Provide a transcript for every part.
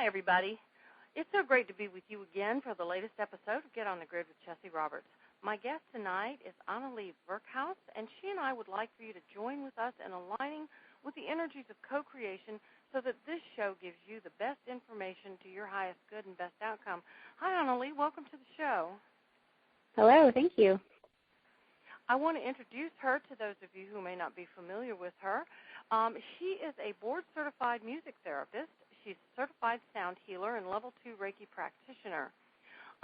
Hi, everybody. It's so great to be with you again for the latest episode of Get on the Grid with Chessie Roberts. My guest tonight is Anneli Virkhaus, and she and I would like for you to join with us in aligning with the energies of co-creation so that this show gives you the best information to your highest good and best outcome. Hi, Anneli. Welcome to the show. Hello. Thank you. I want to introduce her to those of you who may not be familiar with her. She is a board-certified music therapist. She's a certified sound healer and Level II Reiki practitioner.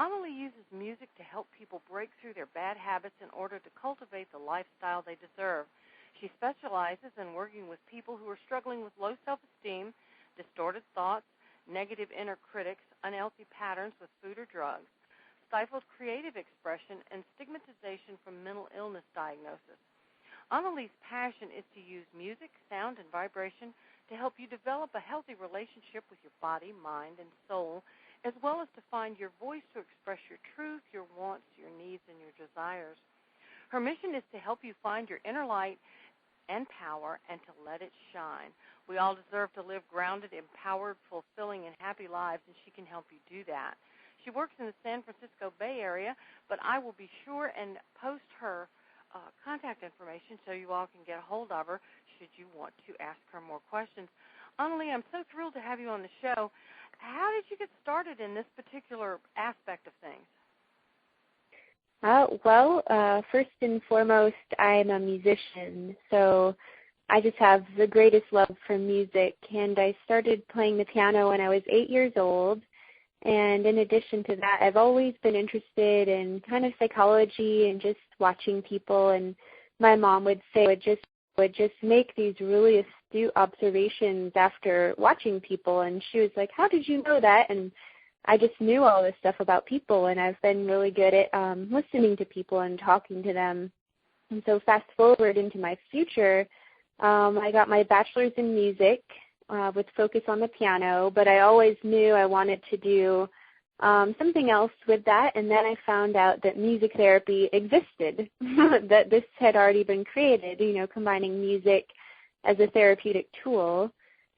Anneli uses music to help people break through their bad habits in order to cultivate the lifestyle they deserve. She specializes in working with people who are struggling with low self-esteem, distorted thoughts, negative inner critics, unhealthy patterns with food or drugs, stifled creative expression, and stigmatization from mental illness diagnosis. Anneli's passion is to use music, sound, and vibration to help you develop a healthy relationship with your body, mind, and soul, as well as to find your voice to express your truth, your wants, your needs, and your desires. Her mission is to help you find your inner light and power and to let it shine. We all deserve to live grounded, empowered, fulfilling, and happy lives, and she can help you do that. She works in the San Francisco Bay Area, but I will be sure and post her contact information so you all can get a hold of her should you want to ask her more questions. Anneli, I'm so thrilled to have you on the show. How did you get started in this particular aspect of things? First and foremost, I'm a musician, so I just have the greatest love for music, and I started playing the piano when I was 8 years old. And in addition to that, I've always been interested in kind of psychology and just watching people. And my mom would say would just make these really astute observations after watching people. And she was like, "How did you know that?" And I just knew all this stuff about people, and I've been really good at listening to people and talking to them. And so fast forward into my future, I got my bachelor's in music with focus on the piano, but I always knew I wanted to do something else with that, and then I found out that music therapy existed, that this had already been created, combining music as a therapeutic tool.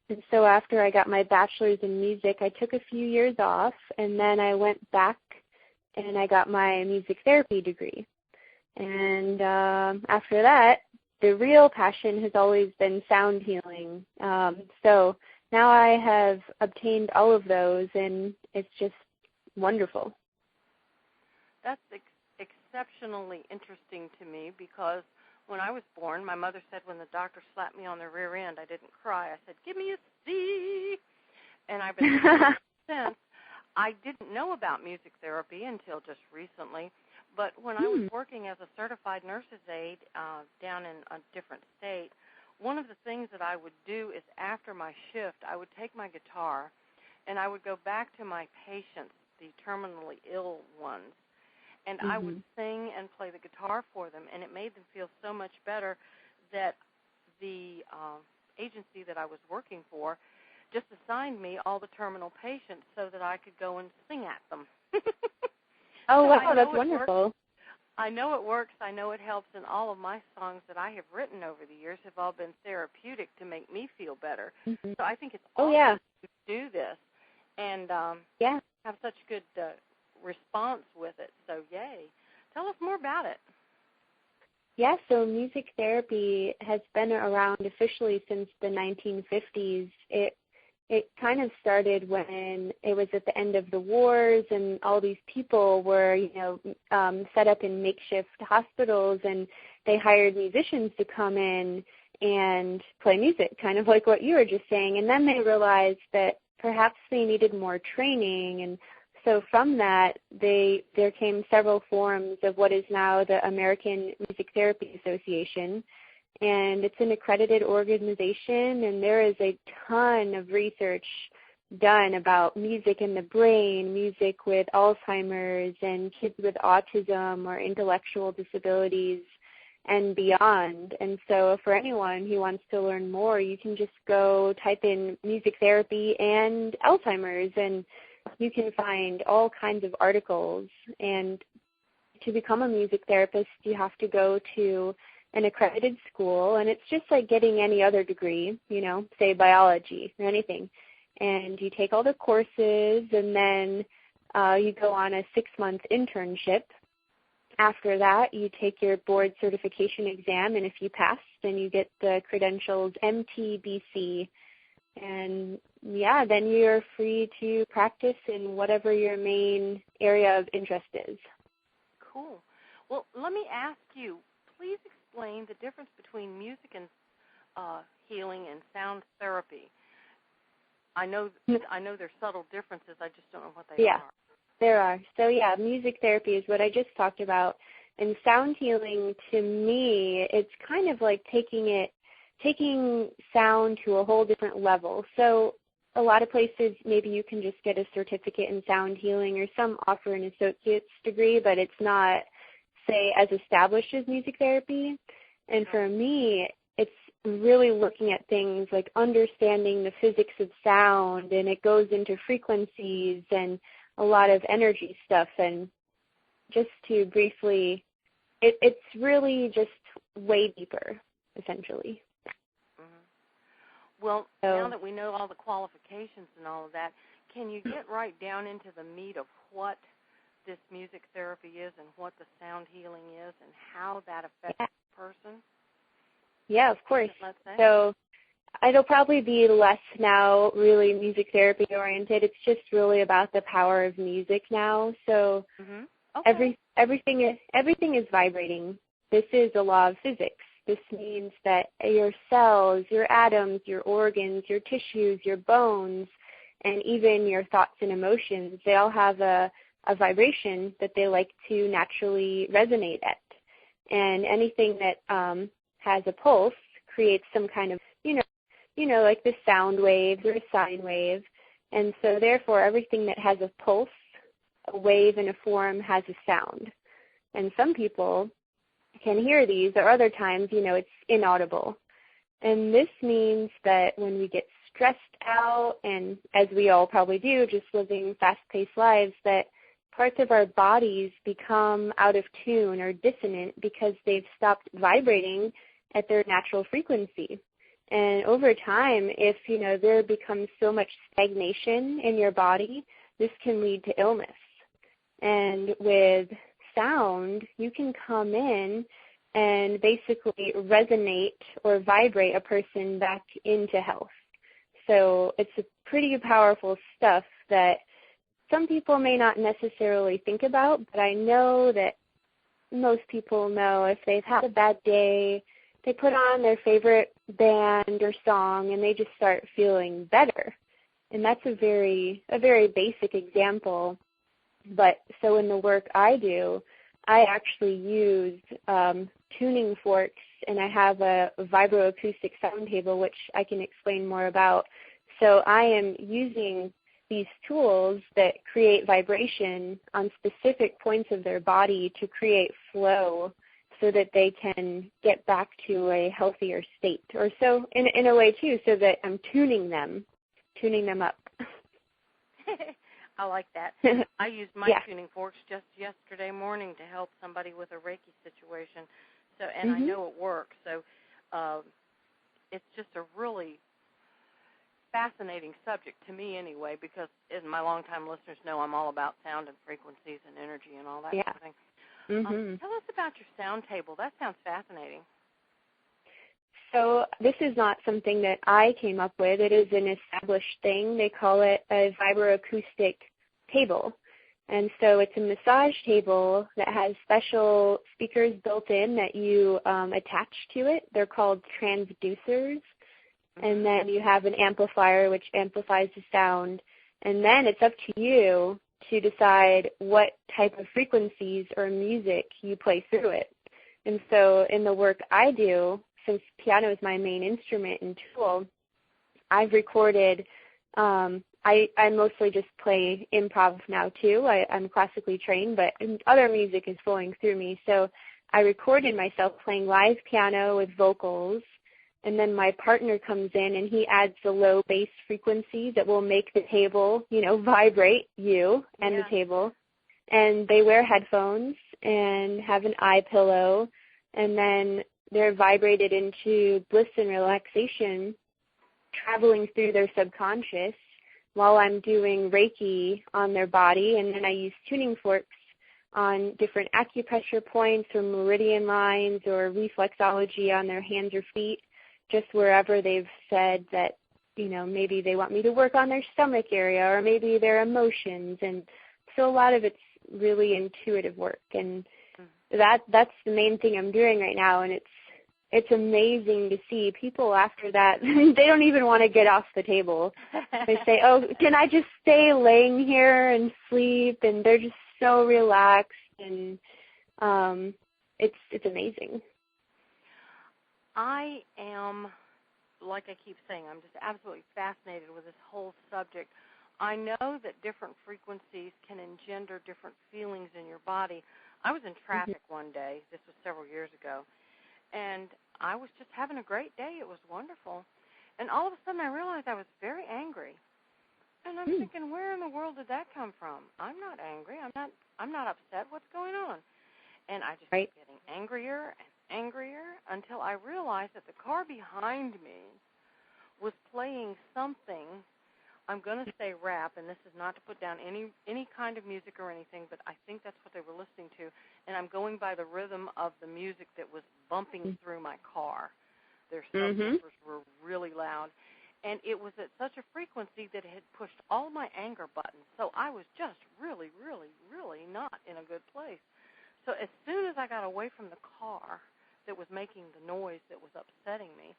And so after I got my bachelor's in music, I took a few years off, and then I went back and I got my music therapy degree. And after that, the real passion has always been sound healing. So now I have obtained all of those, and it's just wonderful. That's exceptionally interesting to me because when I was born, my mother said when the doctor slapped me on the rear end, I didn't cry. I said, "Give me a C." And I've been since. I didn't know about music therapy until just recently. But when I was working as a certified nurse's aide down in a different state, one of the things that I would do is after my shift, I would take my guitar and I would go back to my patients, the terminally ill ones, and I would sing and play the guitar for them, and it made them feel so much better that the agency that I was working for just assigned me all the terminal patients so that I could go and sing at them. Oh, so wow, that's wonderful. I know it works. I know it helps, and all of my songs that I have written over the years have all been therapeutic to make me feel better. So I think it's awesome to do this and have such good response with it. So yay. Tell us more about it. Yeah, so music therapy has been around officially since the 1950s. It kind of started when it was at the end of the wars and all these people were, set up in makeshift hospitals, and they hired musicians to come in and play music, kind of like what you were just saying. And then they realized that perhaps they needed more training, and so from that, there came several forms of what is now the American Music Therapy Association. And it's an accredited organization, and there is a ton of research done about music in the brain, music with Alzheimer's and kids with autism or intellectual disabilities and beyond. And so for anyone who wants to learn more, you can just go type in music therapy and Alzheimer's, and you can find all kinds of articles. And to become a music therapist, you have to go to an accredited school, and it's just like getting any other degree, say biology or anything. and you take all the courses, and then you go on a 6-month internship. After that, you take your board certification exam, and if you pass, then you get the credentials MTBC. And, yeah, then you're free to practice in whatever your main area of interest is. Cool. Well, let me ask you, please explain the difference between music and healing and sound therapy. I know there's subtle differences. I just don't know what they are. There are. So, yeah, music therapy is what I just talked about. And sound healing, to me, it's kind of like taking sound to a whole different level. So a lot of places, maybe you can just get a certificate in sound healing, or some offer an associate's degree, but it's not, say, as established as music therapy. And for me, it's really looking at things like understanding the physics of sound, and it goes into frequencies and a lot of energy stuff. And just to briefly, it's really just way deeper, essentially. Mm-hmm. Well, now that we know all the qualifications and all of that, can you get right down into the meat of what this music therapy is and what the sound healing is and how that affects the person? Yeah, of course. Let's say. So it'll probably be less now really music therapy oriented. It's just really about the power of music now. So everything is vibrating. This is a law of physics. This means that your cells, your atoms, your organs, your tissues, your bones, and even your thoughts and emotions, they all have a vibration that they like to naturally resonate at. And anything that has a pulse creates some kind of, like the sound waves or a sine wave. And so therefore everything that has a pulse, a wave, and a form has a sound. And some people can hear these, or other times, it's inaudible. And this means that when we get stressed out, and as we all probably do, just living fast-paced lives, that parts of our bodies become out of tune or dissonant because they've stopped vibrating at their natural frequency. And over time, if, there becomes so much stagnation in your body, this can lead to illness. And with sound, you can come in and basically resonate or vibrate a person back into health. So it's a pretty powerful stuff that some people may not necessarily think about, but I know that most people know if they've had a bad day, they put on their favorite band or song and they just start feeling better. And that's a very basic example. But so in the work I do, I actually use tuning forks, and I have a vibroacoustic sound table, which I can explain more about. So I am using these tools that create vibration on specific points of their body to create flow so that they can get back to a healthier state. Or so in a way, too, so that I'm tuning them up. I like that. I used my tuning forks just yesterday morning to help somebody with a Reiki situation. So, and I know it works. So it's just a really fascinating subject to me anyway, because as my longtime listeners know, I'm all about sound and frequencies and energy and all that sort of thing. Tell us about your sound table. That sounds fascinating. So this is not something that I came up with. It is an established thing. They call it a vibroacoustic table. And so it's a massage table that has special speakers built in that you attach to it. They're called transducers. And then you have an amplifier which amplifies the sound. And then it's up to you to decide what type of frequencies or music you play through it. And so in the work I do, since piano is my main instrument and tool, I've recorded, I mostly just play improv now too. I'm classically trained, but other music is flowing through me. So I recorded myself playing live piano with vocals, and then my partner comes in and he adds the low bass frequency that will make the table, vibrate you and the table. And they wear headphones and have an eye pillow, and then they're vibrated into bliss and relaxation, traveling through their subconscious. while I'm doing Reiki on their body, and then I use tuning forks on different acupressure points or meridian lines or reflexology on their hands or feet, just wherever they've said that, maybe they want me to work on their stomach area or maybe their emotions. And so a lot of it's really intuitive work, and that's the main thing I'm doing right now, and it's amazing to see people after that. They don't even want to get off the table. They say, oh, can I just stay laying here and sleep? And they're just so relaxed, and it's amazing. I am, like I keep saying, I'm just absolutely fascinated with this whole subject. I know that different frequencies can engender different feelings in your body. I was in traffic one day, this was several years ago, and I was just having a great day. It was wonderful. And all of a sudden I realized I was very angry. And I'm thinking, where in the world did that come from? I'm not angry. I'm not upset. What's going on? And I just kept getting angrier and angrier until I realized that the car behind me was playing something. I'm going to say rap, and this is not to put down any kind of music or anything, but I think that's what they were listening to, and I'm going by the rhythm of the music that was bumping through my car. Their subwoofers were really loud, and it was at such a frequency that it had pushed all my anger buttons, so I was just really, really, really not in a good place. So as soon as I got away from the car that was making the noise that was upsetting me,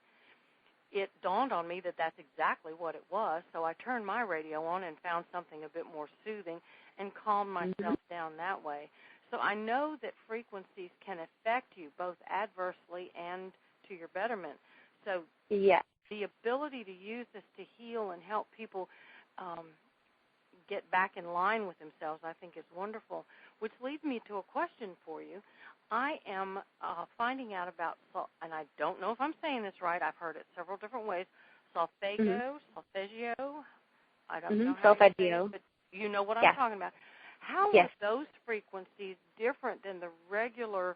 it dawned on me that that's exactly what it was. So I turned my radio on and found something a bit more soothing and calmed myself down that way. So I know that frequencies can affect you both adversely and to your betterment. So the ability to use this to heal and help people get back in line with themselves, I think, is wonderful, which leads me to a question for you. I am finding out about, and I don't know if I'm saying this right, I've heard it several different ways, solfeggio, I don't know how solfeggio. you say it, but you know what I'm talking about. How are those frequencies different than the regular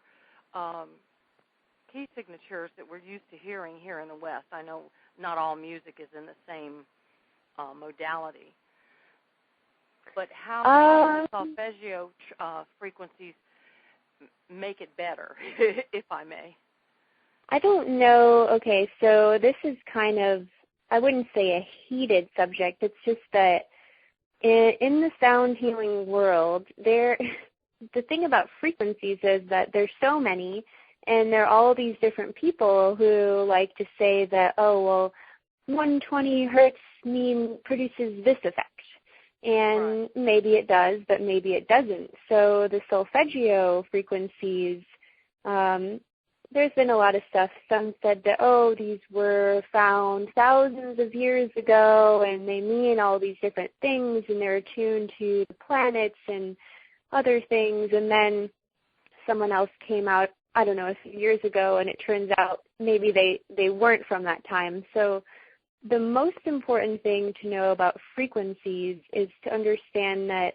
key signatures that we're used to hearing here in the West? I know not all music is in the same modality, but how do solfeggio frequencies make it better, if I may? I don't know. Okay, so this is kind of, I wouldn't say a heated subject. It's just that in the sound healing world, the thing about frequencies is that there's so many, and there are all these different people who like to say that, 120 hertz produces this effect. And maybe it does, but maybe it doesn't. So the solfeggio frequencies, there's been a lot of stuff. Some said that, these were found thousands of years ago, and they mean all these different things, and they're attuned to the planets and other things. And then someone else came out, I don't know, a few years ago, and it turns out maybe they weren't from that time. So the most important thing to know about frequencies is to understand that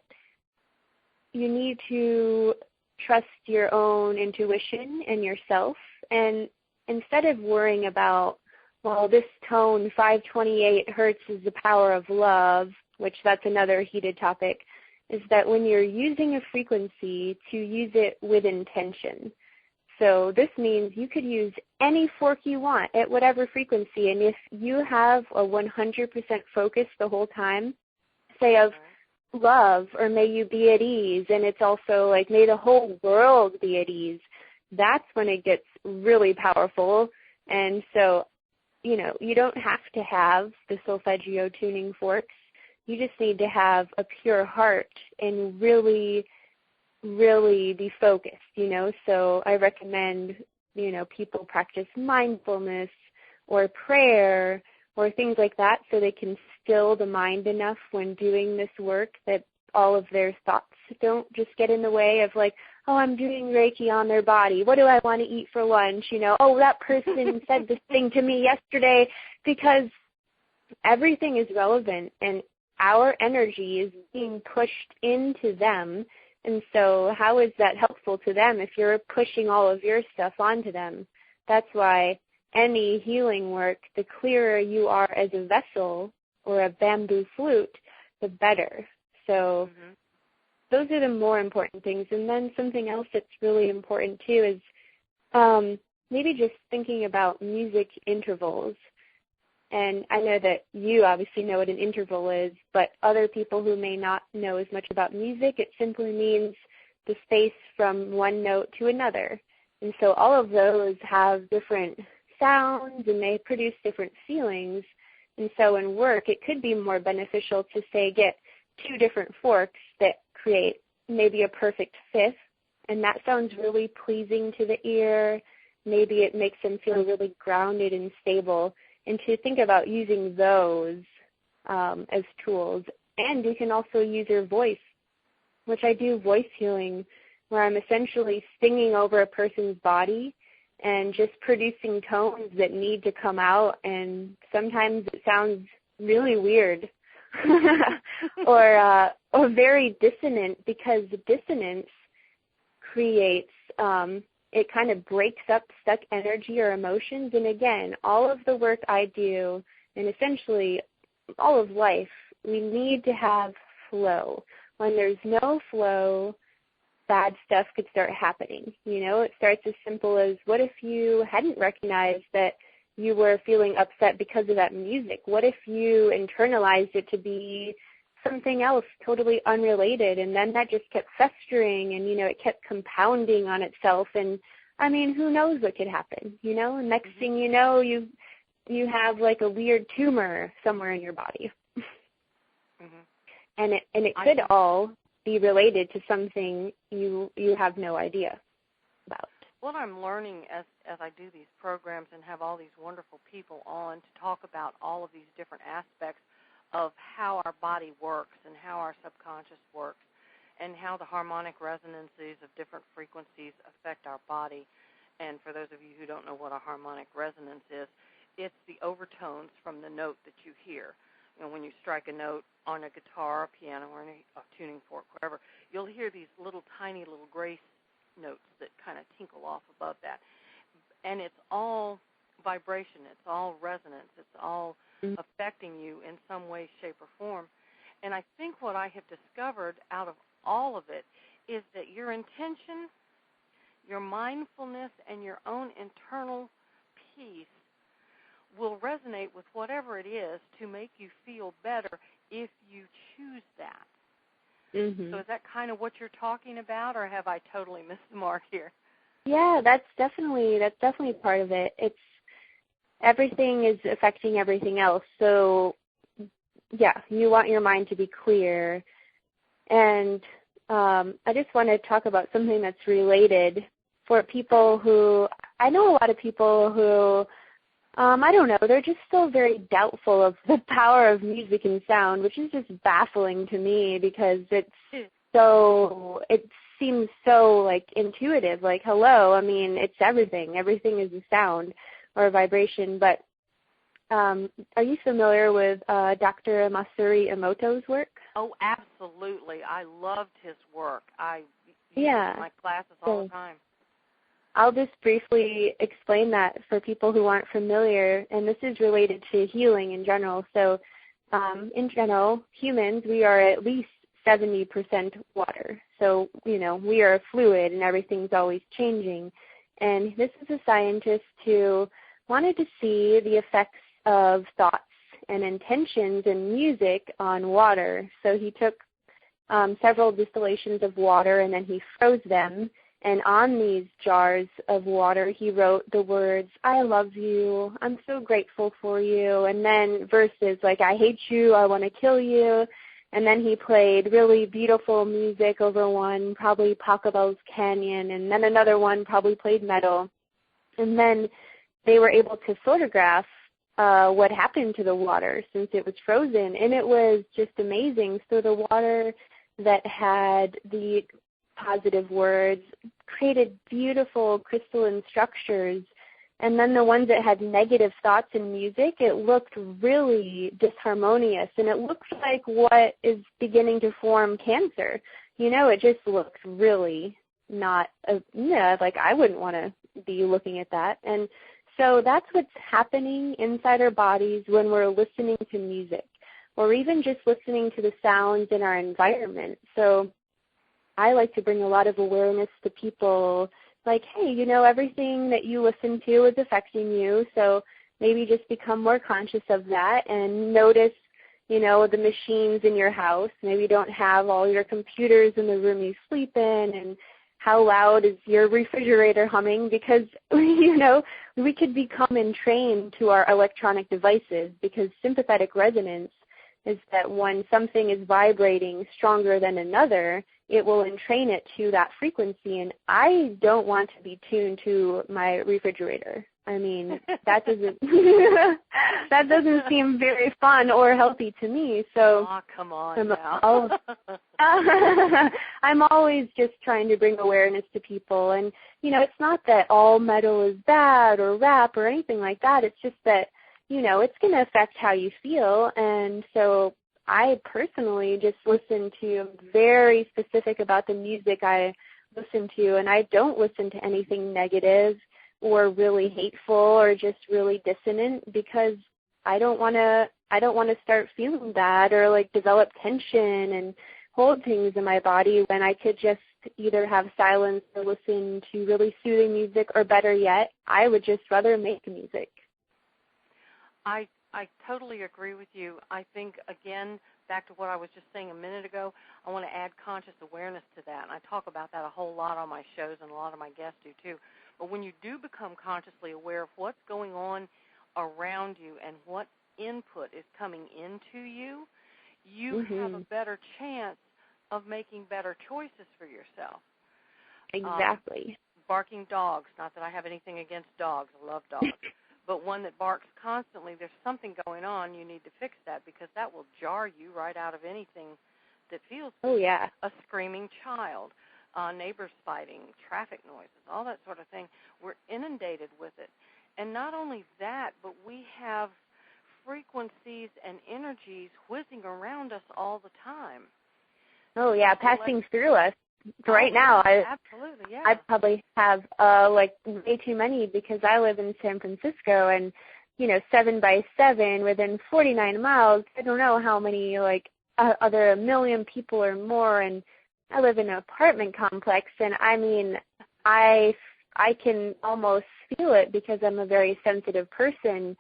you need to trust your own intuition and yourself. And instead of worrying about, this tone, 528 hertz, is the power of love, which that's another heated topic, is that when you're using a frequency, to use it with intention. So this means you could use any fork you want at whatever frequency, and if you have a 100% focus the whole time, say of love, or may you be at ease, and it's also like may the whole world be at ease, that's when it gets really powerful. And so, you don't have to have the solfeggio tuning forks. You just need to have a pure heart and really be focused, So I recommend, people practice mindfulness or prayer or things like that so they can still the mind enough when doing this work that all of their thoughts don't just get in the way of like, I'm doing Reiki on their body. What do I want to eat for lunch? That person said this thing to me yesterday, because everything is relevant and our energy is being pushed into them. And so how is that helpful to them if you're pushing all of your stuff onto them? That's why any healing work, the clearer you are as a vessel or a bamboo flute, the better. So those are the more important things. And then something else that's really important too is maybe just thinking about music intervals. And I know that you obviously know what an interval is, but other people who may not know as much about music, it simply means the space from one note to another. And so all of those have different sounds and they produce different feelings. And so in work, it could be more beneficial to, say, get two different forks that create maybe a perfect fifth, and that sounds really pleasing to the ear. Maybe it makes them feel really grounded and stable. And to think about using those as tools. And you can also use your voice, which I do voice healing, where I'm essentially singing over a person's body and just producing tones that need to come out. And sometimes it sounds really weird or very dissonant, because the dissonance creates it kind of breaks up stuck energy or emotions. And again, all of the work I do, and essentially all of life, we need to have flow. When there's no flow, bad stuff could start happening. You know, it starts as simple as, what if you hadn't recognized that you were feeling upset because of that music? What if you internalized it to be something else totally unrelated, and then that just kept festering, and, you know, it kept compounding on itself, and, I mean, who knows what could happen, you know? And next thing you know, you have like a weird tumor somewhere in your body. And it could all be related to something you have no idea about. What I'm learning as I do these programs and have all these wonderful people on to talk about all of these different aspects of how our body works and how our subconscious works and how the harmonic resonances of different frequencies affect our body. And for those of you who don't know what a harmonic resonance is, it's the overtones from the note that you hear. You know, when you strike a note on a guitar, a piano, or a tuning fork, whatever, you'll hear these little tiny little grace notes that kind of tinkle off above that. And it's all vibration. It's all resonance. It's all affecting you in some way, shape, or form. And I think what I have discovered out of all of it is that your intention, your mindfulness, and your own internal peace will resonate with whatever it is to make you feel better if you choose that. So is that kind of what you're talking about, or have I totally missed the mark here? Yeah, that's definitely part of it. It's everything is affecting everything else. So, yeah, you want your mind to be clear. And I just want to talk about something that's related for people who, I know a lot of people who, I don't know, they're just still very doubtful of the power of music and sound, which is just baffling to me because it seems so, like, intuitive, like, hello, I mean, it's everything. Everything is a sound or a vibration. But are you familiar with Dr. Masaru Emoto's work? Oh, absolutely. I loved his work. I use it in my classes all the time. I'll just briefly explain that for people who aren't familiar, and this is related to healing in general. So in general, humans, we are at least 70% water. So, you know, we are a fluid and everything's always changing. And this is a scientist who wanted to see the effects of thoughts and intentions and music on water. So he took several distillations of water and then he froze them. And on these jars of water, he wrote the words, I love you, I'm so grateful for you, and then verses like, I hate you, I want to kill you. And then he played really beautiful music over one, probably Pachelbel's Canyon, and then another one probably played metal. And then they were able to photograph what happened to the water since it was frozen, and it was just amazing. So the water that had the positive words created beautiful crystalline structures, and then the ones that had negative thoughts and music, it looked really disharmonious, and it looked like what is beginning to form cancer. You know, it just looks really not, like I wouldn't want to be looking at that. And so that's what's happening inside our bodies when we're listening to music. or even just listening to the sounds in our environment. So I like to bring a lot of awareness to people, like, hey, you know, everything that you listen to is affecting you, so maybe just become more conscious of that and notice, you know, the machines in your house. Maybe don't have all your computers in the room you sleep in, and how loud is your refrigerator humming, because, you know, we could become entrained to our electronic devices, because sympathetic resonance is that when something is vibrating stronger than another, it will entrain it to that frequency. And I don't want to be tuned to my refrigerator. I mean, that doesn't that doesn't seem very fun or healthy to me. So come on now. I'm always just trying to bring awareness to people. And, you know, it's not that all metal is bad or rap or anything like that. It's just that, you know, it's going to affect how you feel. And so I personally just listen to, I'm very specific about the music I listen to, and I don't listen to anything negative or really hateful or just really dissonant, because I don't want to start feeling bad or like develop tension and hold things in my body, when I could just either have silence or listen to really soothing music, or better yet, I would just rather make music. I totally agree with you. I think, again, back to what I was just saying a minute ago, I want to add conscious awareness to that. And I talk about that a whole lot on my shows, and a lot of my guests do too. But when you do become consciously aware of what's going on around you and what input is coming into you, you have a better chance of making better choices for yourself. Exactly. Barking dogs, not that I have anything against dogs. I love dogs. But one that barks constantly, there's something going on. You need to fix that, because that will jar you right out of anything that feels a screaming child, neighbors fighting, traffic noises, all that sort of thing. We're inundated with it. And not only that, but we have frequencies and energies whizzing around us all the time. Oh, yeah, passing through us. Right now, absolutely, yeah. I probably have like way too many, because I live in San Francisco, and, you know, 7 by 7 within 49 miles. I don't know how many, like, other 1 million people or more, and I live in an apartment complex, and I mean, I can almost feel it, because I'm a very sensitive person,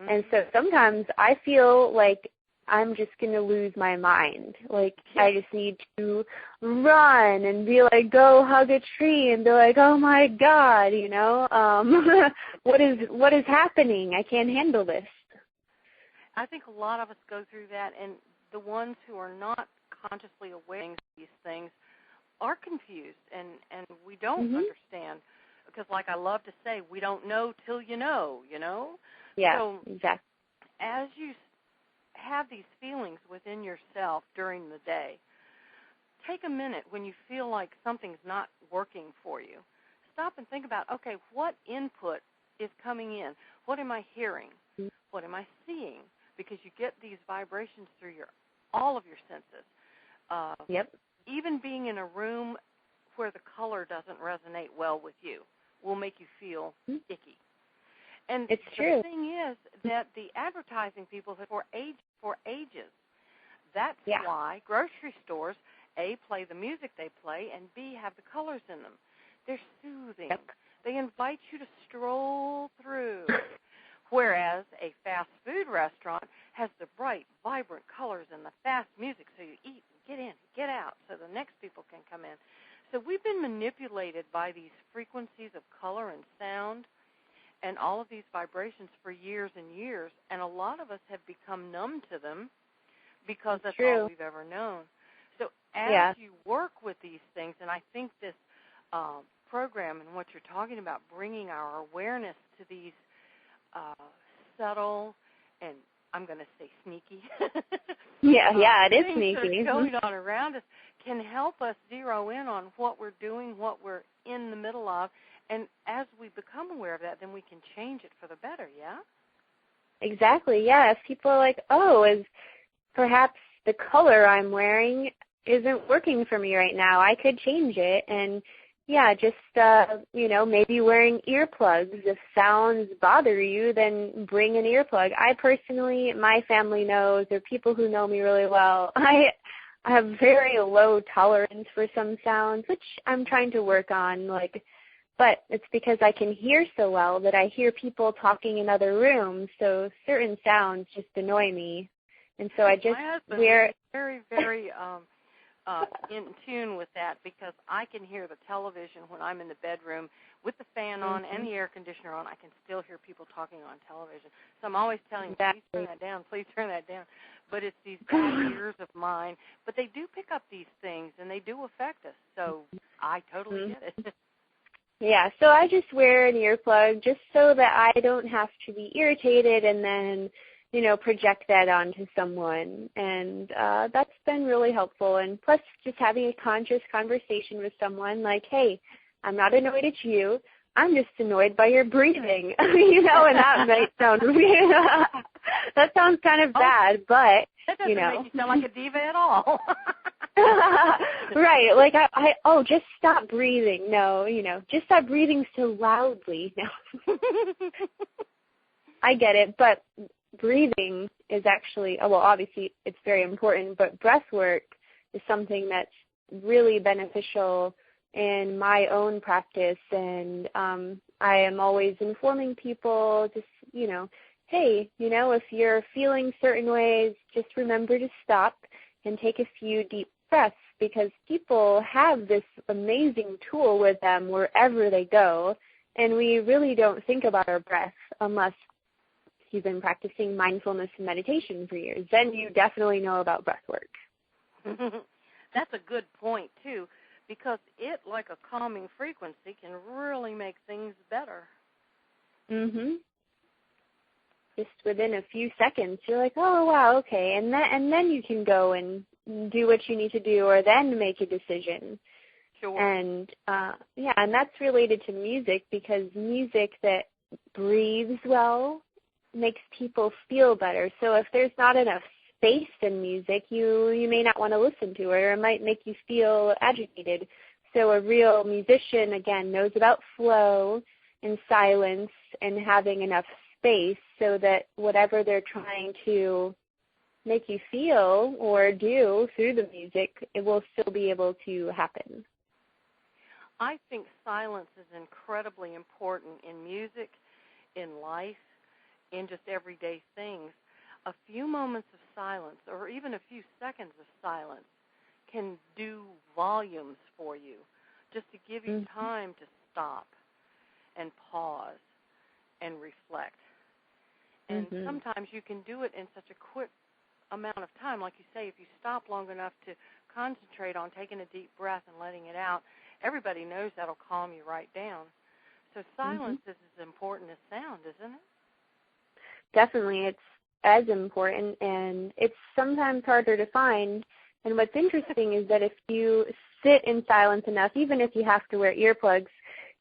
and so sometimes I feel like I'm just going to lose my mind. Like, I just need to run and be like, go hug a tree and be like, oh, my God, you know, what is happening? I can't handle this. I think a lot of us go through that, and the ones who are not consciously aware of these things are confused, and we don't understand, because, like I love to say, we don't know till you know, you know? Yeah, so exactly. As you have these feelings within yourself during the day, take a minute when you feel like something's not working for you. Stop and think about, okay, what input is coming in? What am I hearing? What am I seeing? Because you get these vibrations through all of your senses. Even being in a room where the color doesn't resonate well with you will make you feel icky. And it's true. The thing is that the advertising people have for ages. That's why grocery stores, A, play the music they play, and B, have the colors in them. They're soothing. They invite you to stroll through. Whereas a fast food restaurant has the bright, vibrant colors and the fast music, so you eat and get in, get out, so the next people can come in. So we've been manipulated by these frequencies of color and sound and all of these vibrations for years and years, and a lot of us have become numb to them, because that's all we've ever known. So as you work with these things, and I think this program and what you're talking about, bringing our awareness to these subtle and, I'm going to say, sneaky it is sneaky. That are going on around us, can help us zero in on what we're doing, what we're in the middle of. And as we become aware of that, then we can change it for the better, yeah? Exactly, yeah. If people are like, is perhaps the color I'm wearing isn't working for me right now, I could change it. And, just, maybe wearing earplugs. If sounds bother you, then bring an earplug. I personally, my family knows, or people who know me really well, I have very low tolerance for some sounds, which I'm trying to work on, but it's because I can hear so well that I hear people talking in other rooms, so certain sounds just annoy me. And so I just wear... very, very in tune with that, because I can hear the television when I'm in the bedroom with the fan on and the air conditioner on. I can still hear people talking on television. So I'm always telling them, please turn that down. But it's these bad ears of mine. But they do pick up these things, and they do affect us. So I totally get it. Yeah, so I just wear an earplug just so that I don't have to be irritated and then, project that onto someone. And that's been really helpful. And plus, just having a conscious conversation with someone like, hey, I'm not annoyed at you. I'm just annoyed by your breathing, and that might sound weird. That sounds kind of bad, but, that doesn't make you sound like a diva at all. Right, just stop breathing. No, just stop breathing so loudly. No. I get it, but breathing is actually, obviously it's very important, but breath work is something that's really beneficial in my own practice, and I am always informing people, just, hey, if you're feeling certain ways, just remember to stop and take a few deep breaths, because people have this amazing tool with them wherever they go, and we really don't think about our breath unless you've been practicing mindfulness and meditation for years. Then you definitely know about breath work. That's a good point, too, because it, like a calming frequency, can really make things better. Just within a few seconds, you're like, oh, wow, okay. And then you can go and do what you need to do, or then make a decision. Sure. And, and that's related to music, because music that breathes well makes people feel better. So if there's not enough space in music, you may not want to listen to it, or it might make you feel agitated. So a real musician, again, knows about flow and silence and having enough space so that whatever they're trying to make you feel or do through the music, it will still be able to happen. I think silence is incredibly important in music, in life, in just everyday things. A few moments of silence, or even a few seconds of silence, can do volumes for you, just to give you time to stop and pause and reflect. And sometimes you can do it in such a quick amount of time. Like you say, if you stop long enough to concentrate on taking a deep breath and letting it out, everybody knows that'll calm you right down. So silence is as important as sound, isn't it? Definitely. It's as important, and it's sometimes harder to find. And what's interesting is that if you sit in silence enough, even if you have to wear earplugs,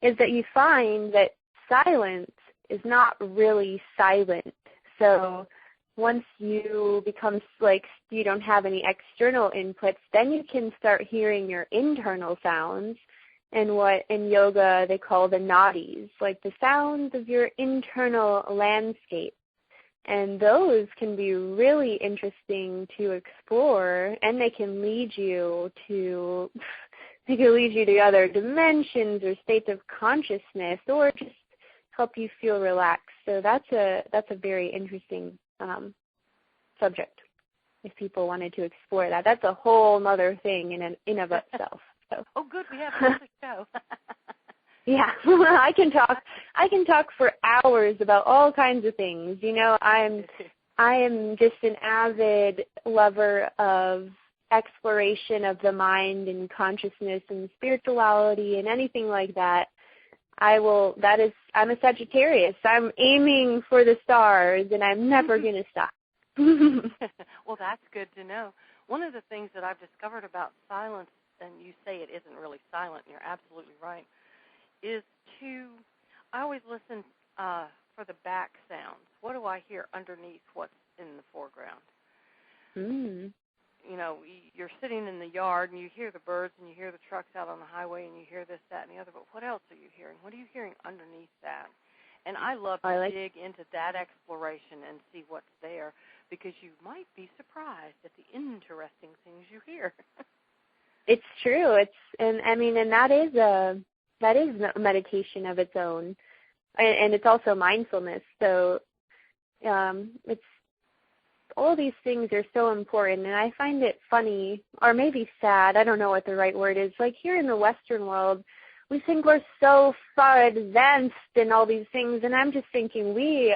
is that you find that silence is not really silent. So once you become like you don't have any external inputs, then you can start hearing your internal sounds, and what in yoga they call the nadis, like the sounds of your internal landscape. And those can be really interesting to explore, and they can lead you to other dimensions or states of consciousness, or just help you feel relaxed. So that's a very interesting subject. If people wanted to explore that, that's a whole other thing in of itself. So. Oh, good, we have another show. Yeah, I can talk for hours about all kinds of things. I am just an avid lover of exploration of the mind and consciousness and spirituality and anything like that. I'm a Sagittarius. I'm aiming for the stars, and I'm never going to stop. Well, that's good to know. One of the things that I've discovered about silence, and you say it isn't really silent, and you're absolutely right, is I always listen for the back sounds. What do I hear underneath what's in the foreground? you're sitting in the yard and you hear the birds and you hear the trucks out on the highway and you hear this, that, and the other, but what else are you hearing? What are you hearing underneath that? And I love to dig into that exploration and see what's there, because you might be surprised at the interesting things you hear. It's true. And that is a meditation of its own, and it's also mindfulness. So it's all these things are so important, and I find it funny, or maybe sad, I don't know what the right word is, like here in the Western world, we think we're so far advanced in all these things, and I'm just thinking we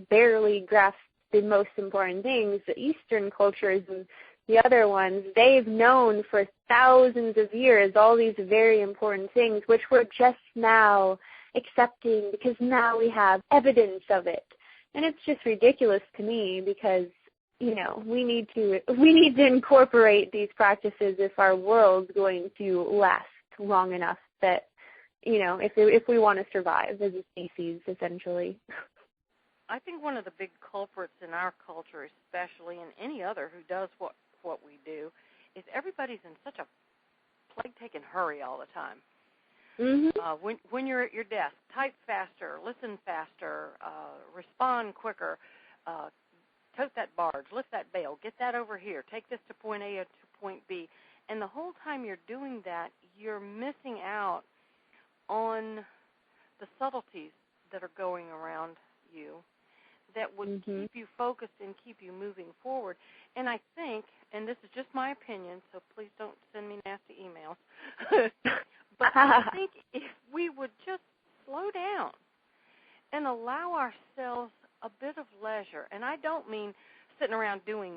barely grasp the most important things. The Eastern cultures and the other ones, they've known for thousands of years all these very important things, which we're just now accepting because now we have evidence of it. And it's just ridiculous to me because, we need to incorporate these practices if our world's going to last long enough that, if we want to survive as a species, essentially. I think one of the big culprits in our culture, especially, and any other who does what we do, is everybody's in such a plague-taking hurry all the time. Mm-hmm. When you're at your desk, type faster, listen faster, respond quicker, tote that barge, lift that bale, get that over here, take this to point A or to point B. And the whole time you're doing that, you're missing out on the subtleties that are going around you that would keep you focused and keep you moving forward. And I think, and this is just my opinion, so please don't send me nasty emails, but I think if we would just slow down and allow ourselves a bit of leisure, and I don't mean sitting around doing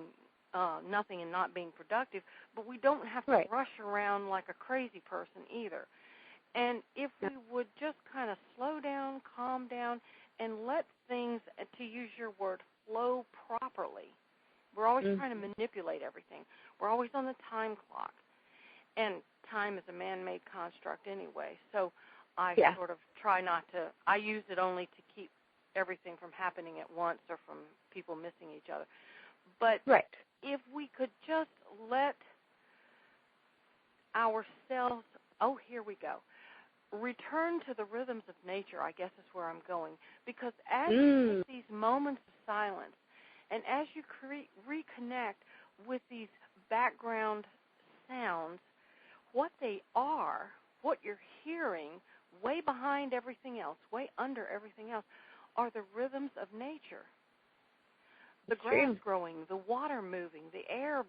nothing and not being productive, but we don't have to rush around like a crazy person either. And if we would just kind of slow down, calm down, and let things, to use your word, flow properly. We're always trying to manipulate everything. We're always on the time clock. And time is a man-made construct anyway. So I sort of try not to, I use it only to keep everything from happening at once or from people missing each other. But if we could just let ourselves, here we go, return to the rhythms of nature, I guess is where I'm going. Because as you take these moments of silence and as you reconnect with these background sounds, what they are, what you're hearing, way behind everything else, way under everything else, are the rhythms of nature. The grass growing, the water moving, the air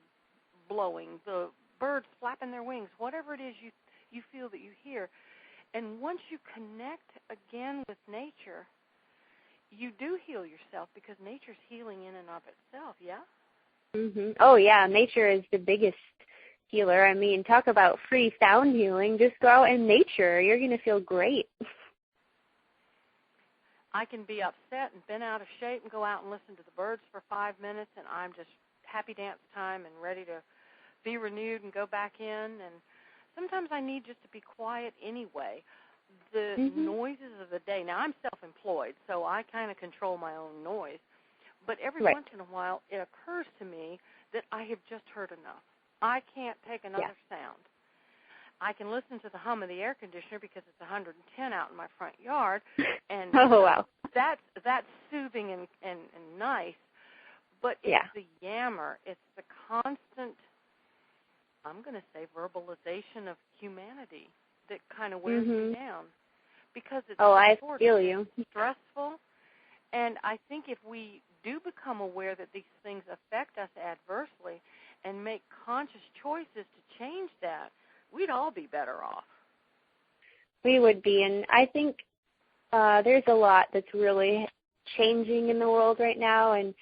blowing, the birds flapping their wings, whatever it is you feel that you hear. And once you connect again with nature, you do heal yourself because nature's healing in and of itself, yeah? Mm-hmm. Oh, yeah, nature is the biggest healer. I mean, talk about free sound healing. Just go out in nature. You're going to feel great. I can be upset and bent out of shape and go out and listen to the birds for 5 minutes, and I'm just happy dance time and ready to be renewed and go back in. And sometimes I need just to be quiet anyway. The noises of the day. Now, I'm self-employed, so I kind of control my own noise. But every once in a while, it occurs to me that I have just heard enough. I can't take another sound. I can listen to the hum of the air conditioner because it's 110 out in my front yard, and that's soothing and nice. But it's the yammer. It's the constant, I'm going to say, verbalization of humanity that kind of wears me down because it's I feel you. Stressful. And I think if we do become aware that these things affect us adversely and make conscious choices to change that, we'd all be better off. We would be, and I think there's a lot that's really changing in the world right now, and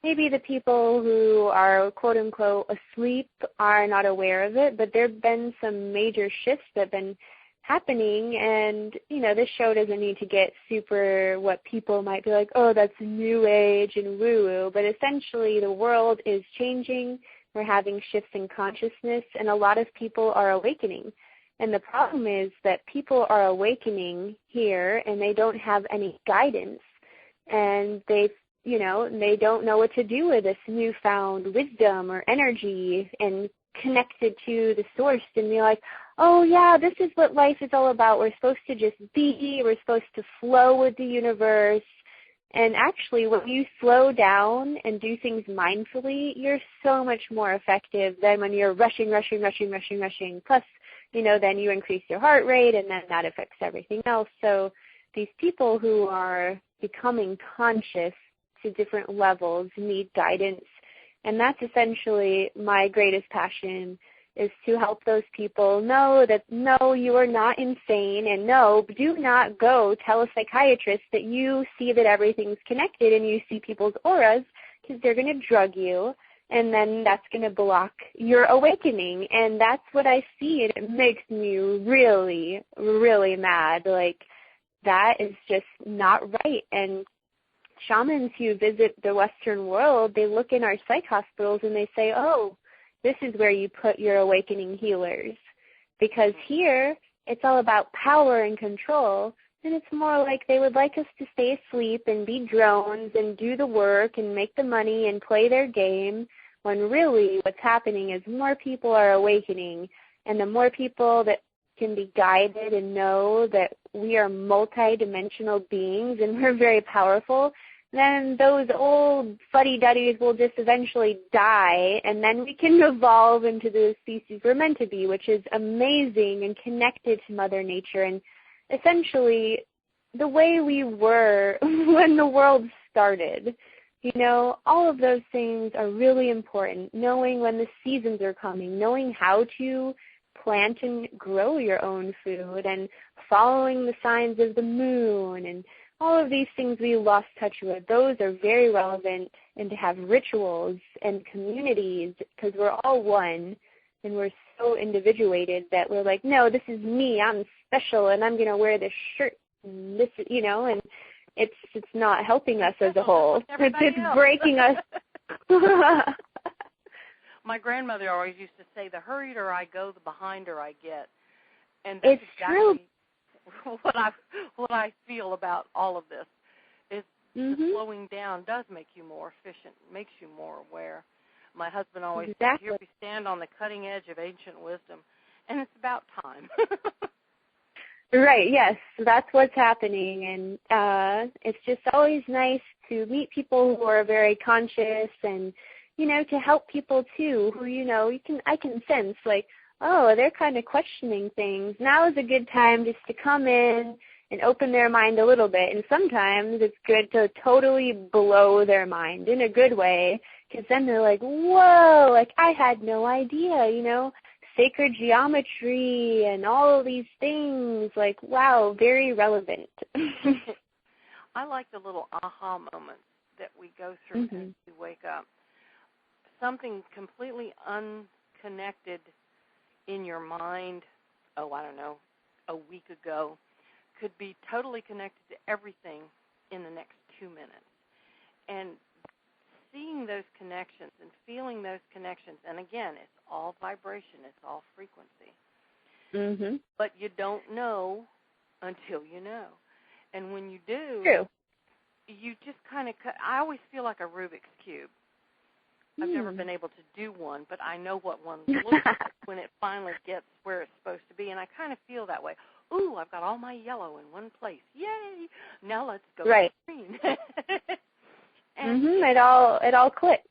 maybe the people who are, quote-unquote, asleep are not aware of it, but there have been some major shifts that have been happening, and, this show doesn't need to get super what people might be like, oh, that's new age and woo-woo, but essentially the world is changing. We're having shifts in consciousness, and a lot of people are awakening. And the problem is that people are awakening here, and they don't have any guidance, and they and they don't know what to do with this newfound wisdom or energy and connected to the source and be like, oh yeah, this is what life is all about. We're supposed to just be. We're supposed to flow with the universe. And actually, when you slow down and do things mindfully, you're so much more effective than when you're rushing. Plus, then you increase your heart rate, and then that affects everything else. So these people who are becoming conscious to different levels need guidance. And that's essentially my greatest passion, is to help those people know that, no, you are not insane, and no, do not go tell a psychiatrist that you see that everything's connected and you see people's auras, because they're going to drug you, and then that's going to block your awakening. And that's what I see, and it makes me really, really mad. Like, that is just not right. And shamans who visit the Western world, they look in our psych hospitals and they say, oh, this is where you put your awakening healers. Because here, it's all about power and control, and it's more like they would like us to stay asleep and be drones and do the work and make the money and play their game, when really what's happening is more people are awakening, and the more people that can be guided and know that we are multi-dimensional beings and we're very powerful, then those old fuddy-duddies will just eventually die, and then we can evolve into the species we're meant to be, which is amazing and connected to Mother Nature, and essentially the way we were when the world started. All of those things are really important, knowing when the seasons are coming, knowing how to plant and grow your own food, and following the signs of the moon, and all of these things we lost touch with. Those are very relevant, and to have rituals and communities, because we're all one, and we're so individuated that we're like, no, this is me, I'm special, and I'm going to wear this shirt, and this, and it's not helping us as a whole. It's breaking us. My grandmother always used to say, the hurrieder I go, the behinder I get. And it's exactly true. What I feel about all of this is the slowing down does make you more efficient, makes you more aware. My husband always said, here we stand on the cutting edge of ancient wisdom, and it's about time. Right, yes, that's what's happening, and it's just always nice to meet people who are very conscious, and to help people too who I can sense, like, oh, they're kind of questioning things. Now is a good time just to come in and open their mind a little bit. And sometimes it's good to totally blow their mind in a good way, because then they're like, whoa, like I had no idea, sacred geometry and all of these things. Like, wow, very relevant. I like the little aha moments that we go through as we wake up. Something completely unconnected in your mind, I don't know, a week ago, could be totally connected to everything in the next 2 minutes. And seeing those connections and feeling those connections, and again, it's all vibration, it's all frequency. But you don't know until you know. And when you do, you just kind of, I always feel like a Rubik's Cube. I've never been able to do one, but I know what one looks like when it finally gets where it's supposed to be, and I kind of feel that way. Ooh, I've got all my yellow in one place. Yay! Now let's go green. And it all clicks.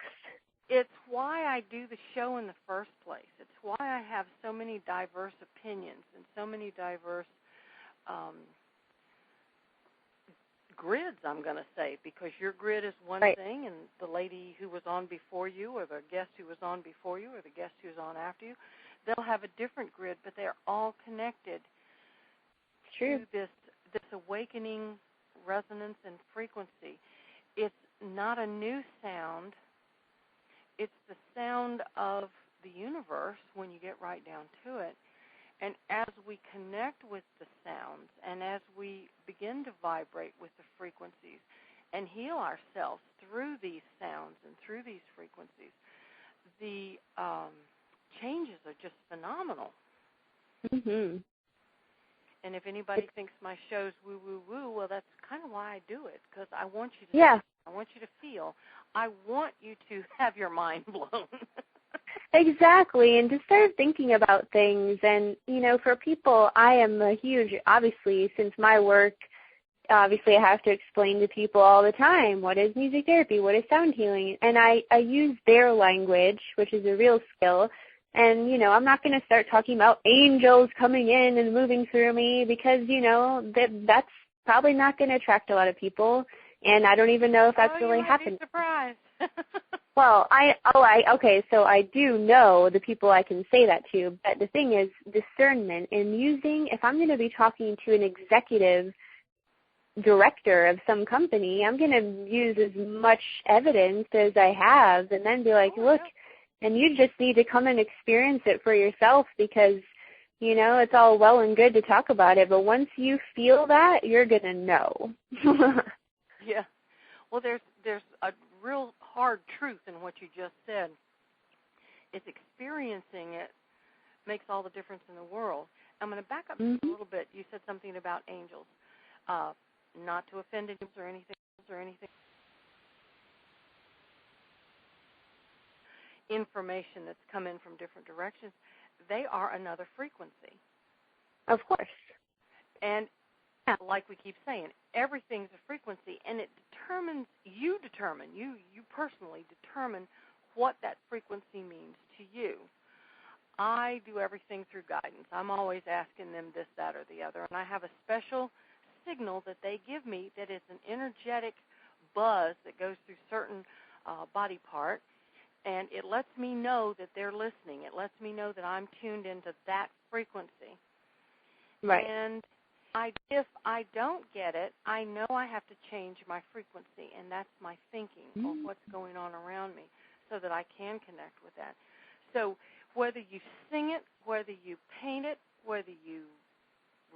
It's why I do the show in the first place. It's why I have so many diverse opinions and so many diverse grids, I'm going to say, because your grid is one thing, and the lady who was on before you, or the guest who was on before you, or the guest who's on after you, they'll have a different grid, but they're all connected to this awakening resonance and frequency. It's not a new sound. It's the sound of the universe when you get right down to it. And as we connect with the sounds and as we begin to vibrate with the frequencies and heal ourselves through these sounds and through these frequencies, the changes are just phenomenal. And if anybody thinks my show's woo-woo-woo, well, that's kind of why I do it, because I want you to I want you to feel. I want you to have your mind blown. Exactly, and to start thinking about things. And, for people, I am a huge, obviously, since my work, obviously I have to explain to people all the time, what is music therapy, what is sound healing, and I use their language, which is a real skill. And, I'm not going to start talking about angels coming in and moving through me because, that's probably not going to attract a lot of people. And I don't even know if that's really happening. Be surprised. Well, okay, so I do know the people I can say that to, but the thing is discernment in using, if I'm going to be talking to an executive director of some company, I'm going to use as much evidence as I have and then be like, look, and you just need to come and experience it for yourself because, it's all well and good to talk about it, but once you feel that, you're going to know. Yeah. Well, there's a real hard truth in what you just said. It's experiencing it makes all the difference in the world. I'm going to back up just a little bit. You said something about angels. Not to offend angels or anything. Information that's come in from different directions, they are another frequency. Of course. And like we keep saying, everything's a frequency, and it determines, you personally determine what that frequency means to you. I do everything through guidance. I'm always asking them this, that, or the other, and I have a special signal that they give me that is an energetic buzz that goes through certain body parts, and it lets me know that they're listening. It lets me know that I'm tuned into that frequency. Right. And if I don't get it, I know I have to change my frequency, and that's my thinking of what's going on around me so that I can connect with that. So whether you sing it, whether you paint it, whether you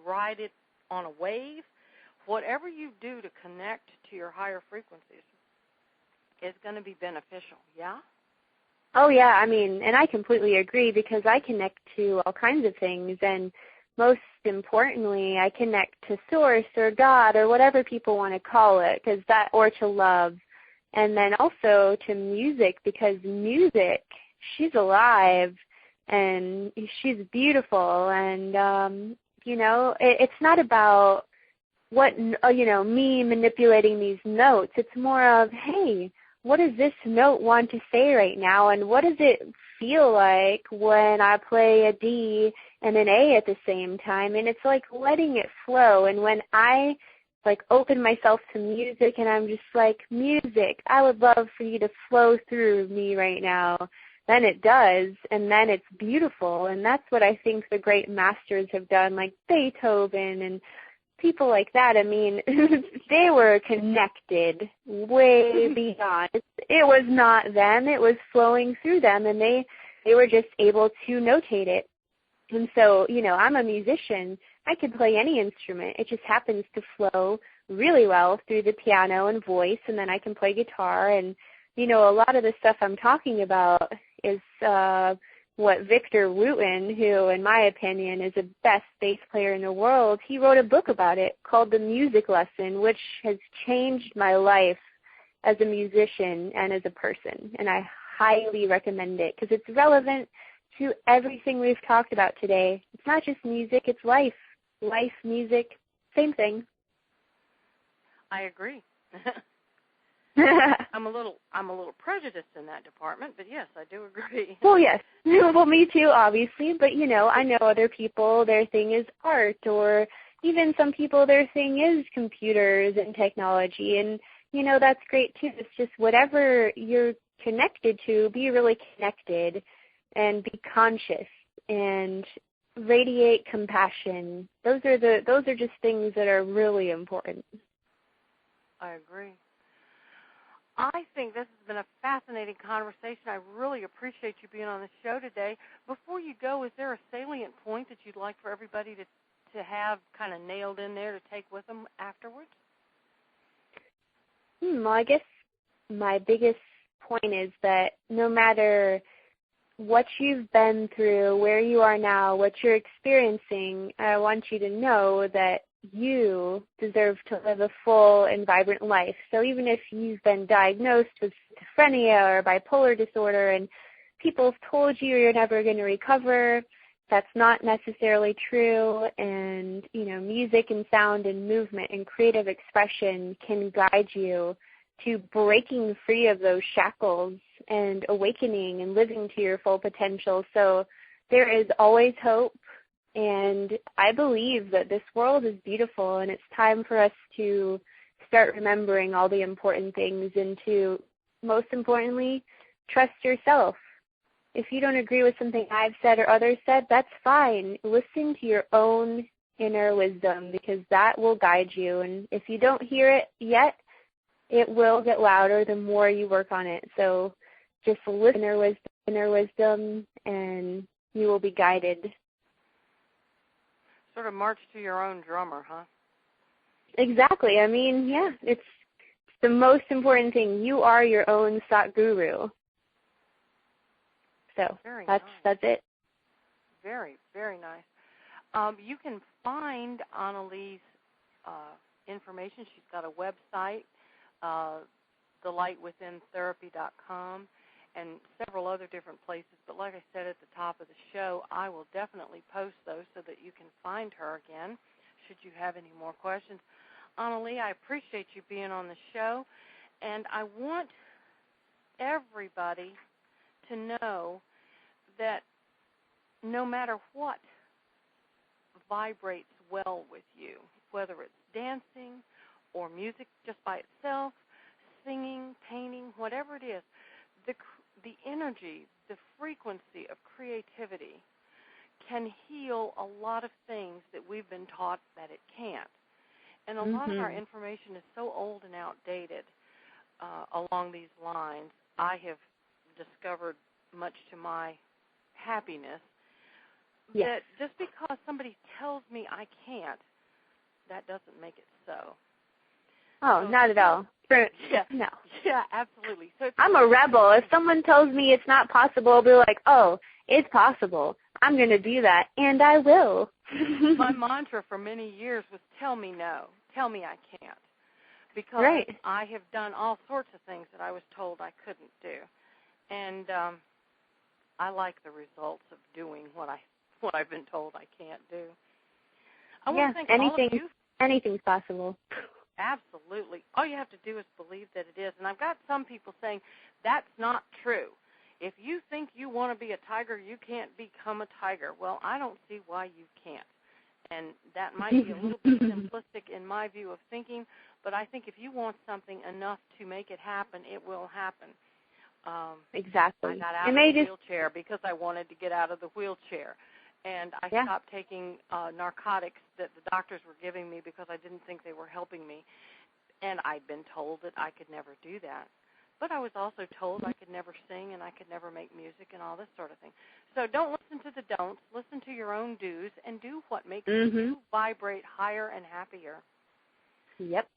ride it on a wave, whatever you do to connect to your higher frequencies is going to be beneficial, yeah? Oh, yeah, and I completely agree because I connect to all kinds of things, and most importantly, I connect to Source or God or whatever people want to call it, or to love, and then also to music because music, she's alive and she's beautiful, and it's not about me manipulating these notes. It's more of, hey, what does this note want to say right now, and what does it feel like when I play a D and an A at the same time? And it's like letting it flow. And when I open myself to music and I'm just like, music, I would love for you to flow through me right now, then it does, and then it's beautiful. And that's what I think the great masters have done, like Beethoven and people like that. They were connected way beyond. It was not them. It was flowing through them, and they were just able to notate it. And so, I'm a musician. I could play any instrument. It just happens to flow really well through the piano and voice, and then I can play guitar. And, a lot of the stuff I'm talking about is what Victor Wooten, who in my opinion is the best bass player in the world, he wrote a book about it called The Music Lesson, which has changed my life as a musician and as a person. And I highly recommend it because it's relevant to everything we've talked about today. It's not just music, it's life. Life, music, same thing. I agree. I'm a little prejudiced in that department, but yes, I do agree. Well, yes. Well, me too, obviously. But, I know other people, their thing is art, or even some people, their thing is computers and technology. And, that's great too. It's just whatever you're connected to, be really connected and be conscious and radiate compassion. Those are just things that are really important. I agree. I think this has been a fascinating conversation. I really appreciate you being on the show today. Before you go, is there a salient point that you'd like for everybody to have kind of nailed in there to take with them afterwards? Well, I guess my biggest point is that no matter what you've been through, where you are now, what you're experiencing, I want you to know that you deserve to live a full and vibrant life. So even if you've been diagnosed with schizophrenia or bipolar disorder and people have told you you're never going to recover, that's not necessarily true. And, music and sound and movement and creative expression can guide you to breaking free of those shackles and awakening and living to your full potential. So there is always hope. And I believe that this world is beautiful, and it's time for us to start remembering all the important things and to, most importantly, trust yourself. If you don't agree with something I've said or others said, that's fine. Listen to your own inner wisdom, because that will guide you. And if you don't hear it yet, it will get louder the more you work on it. So just listen to inner wisdom, and you will be guided. Sort of march to your own drummer, huh? Exactly. I mean, yeah, it's the most important thing. You are your own Satguru. So that's it. Very, very nice. You can find Anneli's information. She's got a website, thelightwithintherapy.com, and several other different places. But like I said at the top of the show, I will definitely post those so that you can find her again should you have any more questions. Anneli, I appreciate you being on the show, and I want everybody to know that no matter what vibrates well with you, whether it's dancing or music just by itself, singing, painting, whatever it is, the energy, the frequency of creativity can heal a lot of things that we've been taught that it can't. And a lot of our information is so old and outdated along these lines. I have discovered, much to my happiness, that just because somebody tells me I can't, that doesn't make it so. Oh, not at all. No. Yeah, absolutely. So I'm a rebel. If someone tells me it's not possible, I'll be like, oh, it's possible. I'm going to do that, and I will. My mantra for many years was tell me no. Tell me I can't. Because I have done all sorts of things that I was told I couldn't do. And I like the results of doing what I've been told I can't do. I want to thank all of you. Anything's possible. Absolutely. All you have to do is believe that it is. And I've got some people saying that's not true. If you think you want to be a tiger, you can't become a tiger. Well, I don't see why you can't. And that might be a little bit simplistic in my view of thinking, but I think if you want something enough to make it happen, it will happen. Exactly. I got out of the wheelchair because I wanted to get out of the wheelchair. And I stopped taking narcotics that the doctors were giving me because I didn't think they were helping me. And I'd been told that I could never do that. But I was also told I could never sing and I could never make music and all this sort of thing. So don't listen to the don'ts. Listen to your own do's and do what makes you vibrate higher and happier. Yep.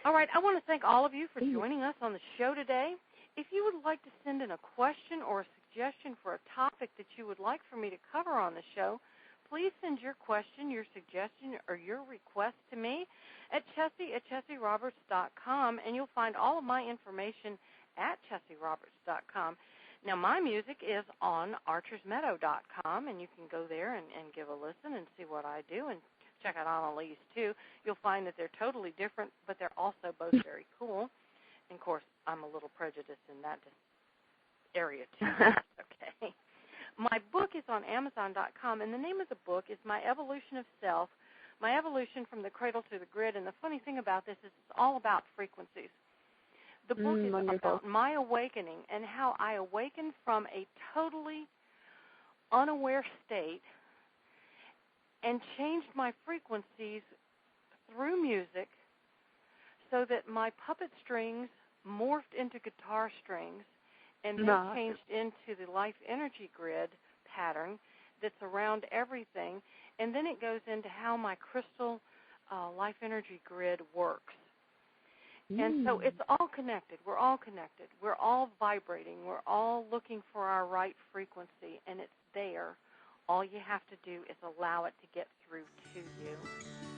All right. I want to thank all of you for joining us on the show today. If you would like to send in a question or a suggestion for a topic that you would like for me to cover on the show, please send your question, your suggestion, or your request to me at Chessie@ChessieRoberts.com, and you'll find all of my information at ChessieRoberts.com. Now, my music is on ArchersMeadow.com, and you can go there and give a listen and see what I do, and check out Anneli's, too. You'll find that they're totally different, but they're also both very cool. And, of course, I'm a little prejudiced in that area, too. Okay. My book is on Amazon.com, and the name of the book is My Evolution of Self, My Evolution from the Cradle to the Grid. And the funny thing about this is it's all about frequencies. The book is about my awakening and how I awakened from a totally unaware state and changed my frequencies through music so that my puppet strings morphed into guitar strings and then changed into the life energy grid pattern that's around everything. And then it goes into how my crystal life energy grid works. And so it's all connected. We're all connected. We're all vibrating. We're all looking for our right frequency, and it's there. All you have to do is allow it to get through to you.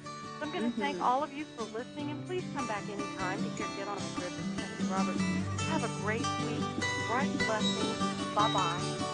So I'm going to thank all of you for listening, and please come back anytime to hear Get on the Grid with Chessie Roberts. Have a great week. Bright blessings. Bye-bye.